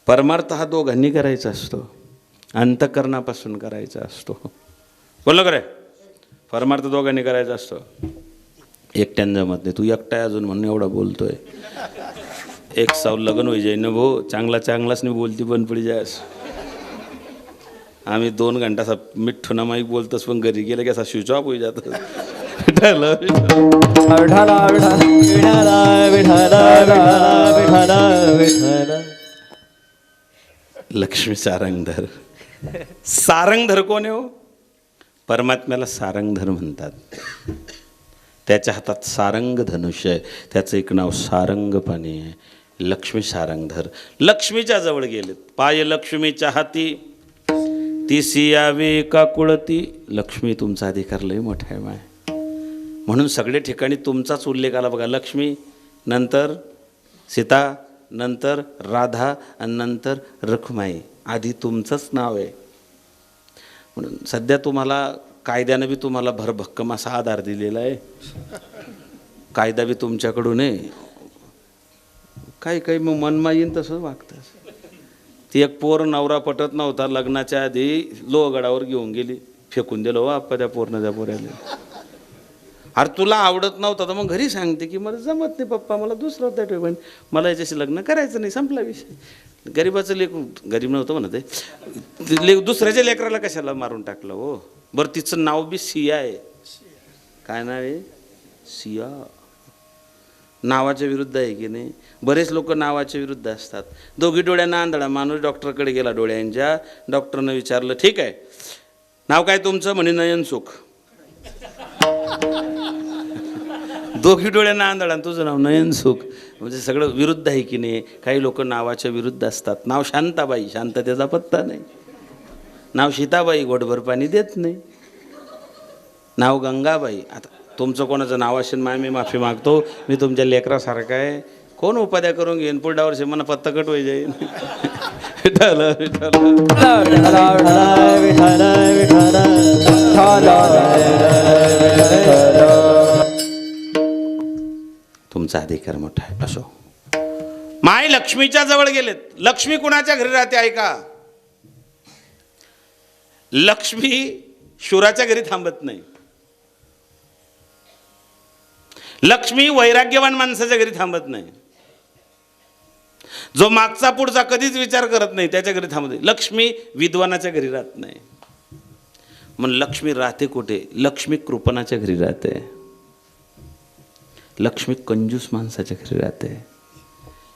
परमार्थ हा दोघांनी करायचा असतो, अंतःकरणापासून करायचा असतो. बोललो का रे? परमार्थ दोघांनी करायचा असतो, एकट्यानं जमत नाही. तू एकटा अजून म्हणून एवढा बोलतोय. एक साव लग्न होई जाई ना भाऊ, चांगलाच नाही बोलती बंद पडी जायस. आम्ही 2 घंटा सा मिठ्ठू ना माईक बोलतोस, पण घरी गेलं की असा स्विच ऑफ होई जात. लक्ष्मी सारंगधर. सारंगधर कोण आहे हो? परमात्म्याला सारंगधर म्हणतात. त्याच्या हातात सारंग धनुष्य आहे, त्याचं एक नाव सारंगपाणी आहे. लक्ष्मी सारंगधर. लक्ष्मीच्या जवळ गेलेत. पाय लक्ष्मीच्या हाती ती सियावे का कुळती. लक्ष्मी तुमचा अधिकार लय मोठा आहे माय, म्हणून सगळे ठिकाणी तुमचाच उल्लेख आला बघा. लक्ष्मी नंतर सीता, नंतर राधा आणि नंतर रखुमाई. आधी तुमचंच नाव आहे. म्हणून सध्या तुम्हाला कायद्यानं बी तुम्हाला भरभक्कम असा आधार दिलेला आहे. कायदा बी तुमच्याकडून आहे. काही मग मनमा येईन तसं वागतं. ती एक पोर नवरा पटत नव्हता, लग्नाच्या आधी लोहगडावर घेऊन गेली, फेकून दिलं हो आप्पा त्या पोरनं त्या पोऱ्याला. अरे तुला आवडत नव्हतं तर मग घरी सांगते की मला जमत नाही पप्पा, मला दुसरं होतं ठेवून, मला याच्याशी लग्न करायचं नाही, संपला विषय. गरीबाचं गरीब नव्हतं म्हणत आहे, दुसऱ्याच्या लेकराला कशाला मारून टाकलं हो. बरं तिचं नाव बी सिया आहे. काय नाव आहे? सिया. नावाच्या विरुद्ध आहे की नाही? बरेच लोक नावाच्या विरुद्ध असतात. दोघी डोळ्यांना आंधळा माणूस डॉक्टरकडे गेला डोळ्यांच्या. डॉक्टरनं विचारलं ठीक आहे नाव काय तुमचं? म्हणे नयन सुख. दोघी डोळ्यांना आंधळा, तुझं नाव नयन सुख, म्हणजे सगळं विरुद्ध आहे की नाही? काही लोक नावाच्या विरुद्ध असतात. नाव शांताबाई, शांततेचा पत्ता नाही. नाव सीताबाई, गोडभर पाणी देत नाही. नाव गंगाबाई. आता तुमचं कोणाचं नाव असेल माय मी माफी मागतो, मी तुमच्या लेकरासारखं आहे. कोण उपाध्या करून घेईन पुढल्या वर्षी मला पत्ता कट होई जाईल. तुमचा अधिकार मोठा आहे. असो. माय लक्ष्मीच्या जवळ गेलेत. लक्ष्मी कुणाच्या घरी राहते ऐका. लक्ष्मी शुराच्या घरी थांबत नाही. लक्ष्मी वैराग्यवान माणसाच्या घरी थांबत नाही. जो मागचा पुढचा कधीच विचार करत नाही त्याच्या घरी थांबते. लक्ष्मी विद्वानाच्या घरी राहत नाही. मग लक्ष्मी राहते कुठे? लक्ष्मी कृपणाच्या घरी राहते. लक्ष्मी कंजूस माणसाच्या घरी राहते.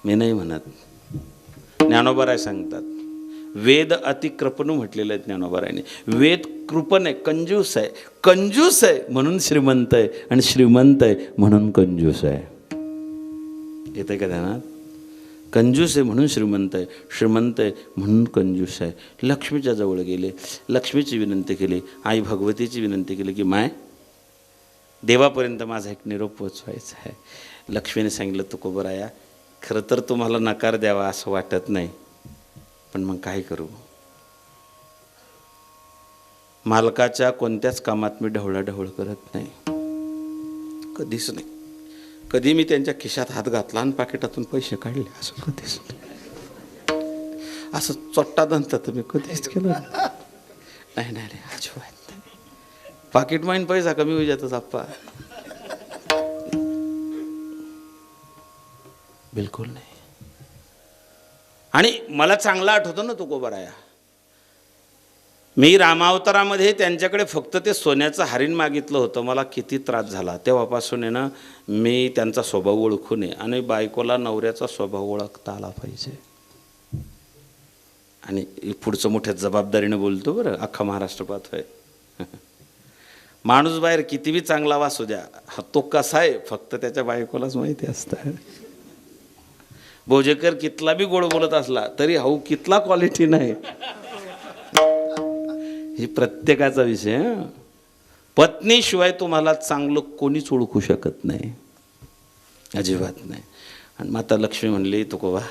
मी नाही म्हणत, ज्ञानोबाराय सांगतात. वेद अतिकृपणू म्हटलेलं आहे ज्ञानोबारायने. वेद कृपण आहे, कंजूस आहे. कंजूस आहे म्हणून श्रीमंत आहे, आणि श्रीमंत आहे म्हणून कंजूस आहे. येते का ध्यानात? कंजूस आहे म्हणून श्रीमंत आहे, श्रीमंत आहे म्हणून कंजूस आहे. लक्ष्मीच्या जवळ गेले, लक्ष्मीची विनंती केली, आई भगवतीची विनंती केली की माय देवापर्यंत माझा एक निरोप पोचवायचा आहे. लक्ष्मीने सांगितलं तुकोबराया खरं तर तुम्हाला नकार द्यावा असं वाटत नाही, पण मग काय करू? मालकाच्या कोणत्याच कामात मी ढवळाढवळ करत नाही, कधीच नाही. कधी मी त्यांच्या खिशात हात घातला आणि पाकिटातून पैसे काढले असं कधीच नाही. असं चोट्टा दंत तर मी कधीच केलं नाही. नाही रे अजिबात नाही. पाकिट माईन पैसा कमी होई जातच आप्पा, बिलकुल नाही. आणि मला चांगला आठवतं ना तुकोबराया, मी रामावतारामध्ये त्यांच्याकडे फक्त ते सोन्याचं हरिण मागितलं होतं. मला किती त्रास झाला. तेव्हापासून आहे ना मी त्यांचा स्वभाव ओळखून आहे. आणि बायकोला नवऱ्याचा स्वभाव ओळखता आला पाहिजे. आणि पुढचं मोठ्या जबाबदारीने बोलतो बरं, अख्खा महाराष्ट्र पाहतोय. माणूस बाहेर किती बी चांगला वासू द्या, तो कसा आहे फक्त त्याच्या बायकोलाच माहिती असतं. भोजेकर कितला बी गोड बोलत असला तरी हाऊ कितला क्वालिटी नाही, ही प्रत्येकाचा विषय. पत्नीशिवाय तुम्हाला चांगलं कोणीच ओळखू शकत नाही, अजिबात नाही. आणि माता लक्ष्मी म्हणली तुकोबा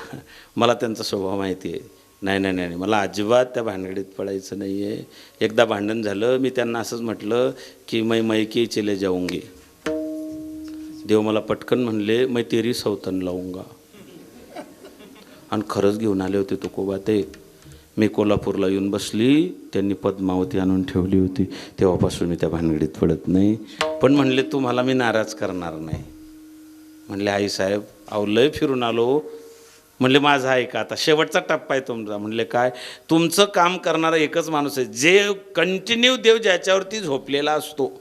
मला त्यांचा स्वभाव माहिती आहे. नाही नाही नाही मला अजिबात त्या भानगडीत पडायचं नाही आहे. एकदा भांडण झालं, मी त्यांना असंच म्हटलं की मैं मैके चले जाऊंगी. देव मला पटकन म्हणले मैं तेरी सौतन लावूंगा. आणि खरंच घेऊन आले होते तुकोबा ते. मी कोल्हापूरला येऊन बसली, त्यांनी पद्मावती आणून ठेवली होती. तेव्हापासून मी त्या भानगडीत पडत नाही. पण म्हणले तुम्हाला मी नाराज करणार नाही. म्हणले आईसाहेब अहो लय फिरून आलो. म्हणले माझा ऐका आता शेवटचा टप्पा आहे तुमचा. म्हणले काय? तुमचं काम करणारा एकच माणूस आहे, जे कंटिन्यू देव ज्याच्यावरती झोपलेला असतो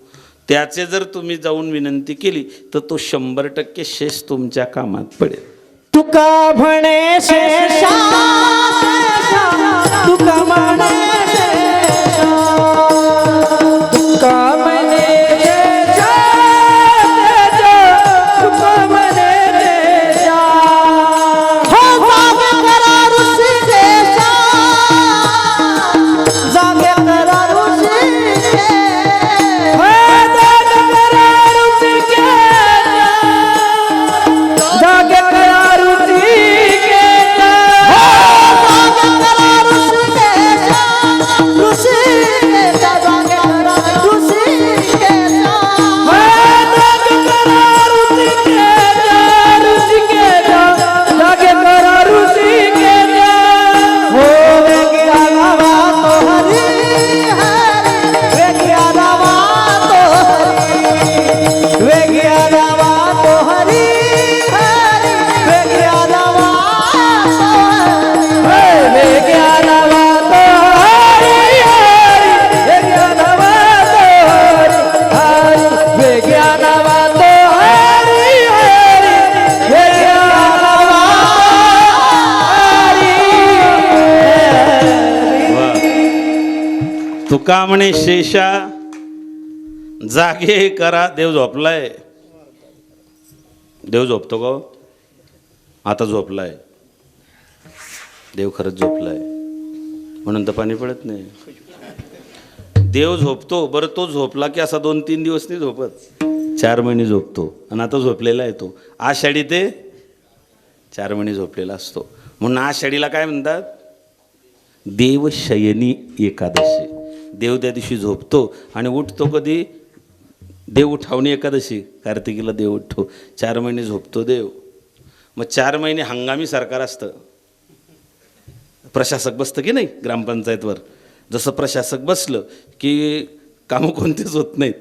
त्याचे जर तुम्ही जाऊन विनंती केली तर तो 100% शेष तुमच्या कामात पडेल. तुका म्हणे शेषा तुका म्हणे शेषा तुका म्हणे शेषा तुका म्हणे शेषा हो जागे करा ऋषी शेषा जागे करा ऋषी जागे करा तुका म्हणे शेषा जागे करा. देव झोपलाय. देव झोपतो का? आता झोपलाय देव. खरंच झोपलाय म्हणून तर पाणी पडत नाही. देव झोपतो. बरं तो झोपला की असा 2-3 दिवस नाही झोपत, 4 महिने झोपतो. आणि आता झोपलेला आहे तो. आषाढी ते 4 महिने झोपलेला असतो. म्हणून आषाढीला काय म्हणतात? देवशयनी एकादशी. देव त्या दिवशी झोपतो आणि उठतो कधी? देव उठावणी एकादशी. कार्तिकीला देव उठतो. 4 महिने झोपतो देव. मग 4 महिने हंगामी सरकार असतं. प्रशासक बसतं की नाही ग्रामपंचायतवर. जसं प्रशासक बसलं की कामं कोणतेच होत नाहीत,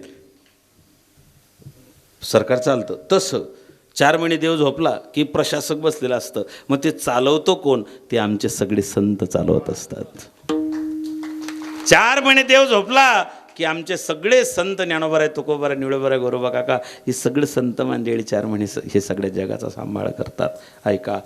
सरकार चालतं. तसं 4 महिने देव झोपला की प्रशासक बसलेला असतं. मग ते चालवतो कोण? ते आमचे सगळे संत चालवत असतात. 4 महिने देव झोपला की आमचे सगळे संत, ज्ञानोबा, तुकोबा, निळोबा, गोरोबा काका, ही सगळे संत मंडळी 4 महिने हे सगळ्या जगाचा सांभाळ करतात. ऐका.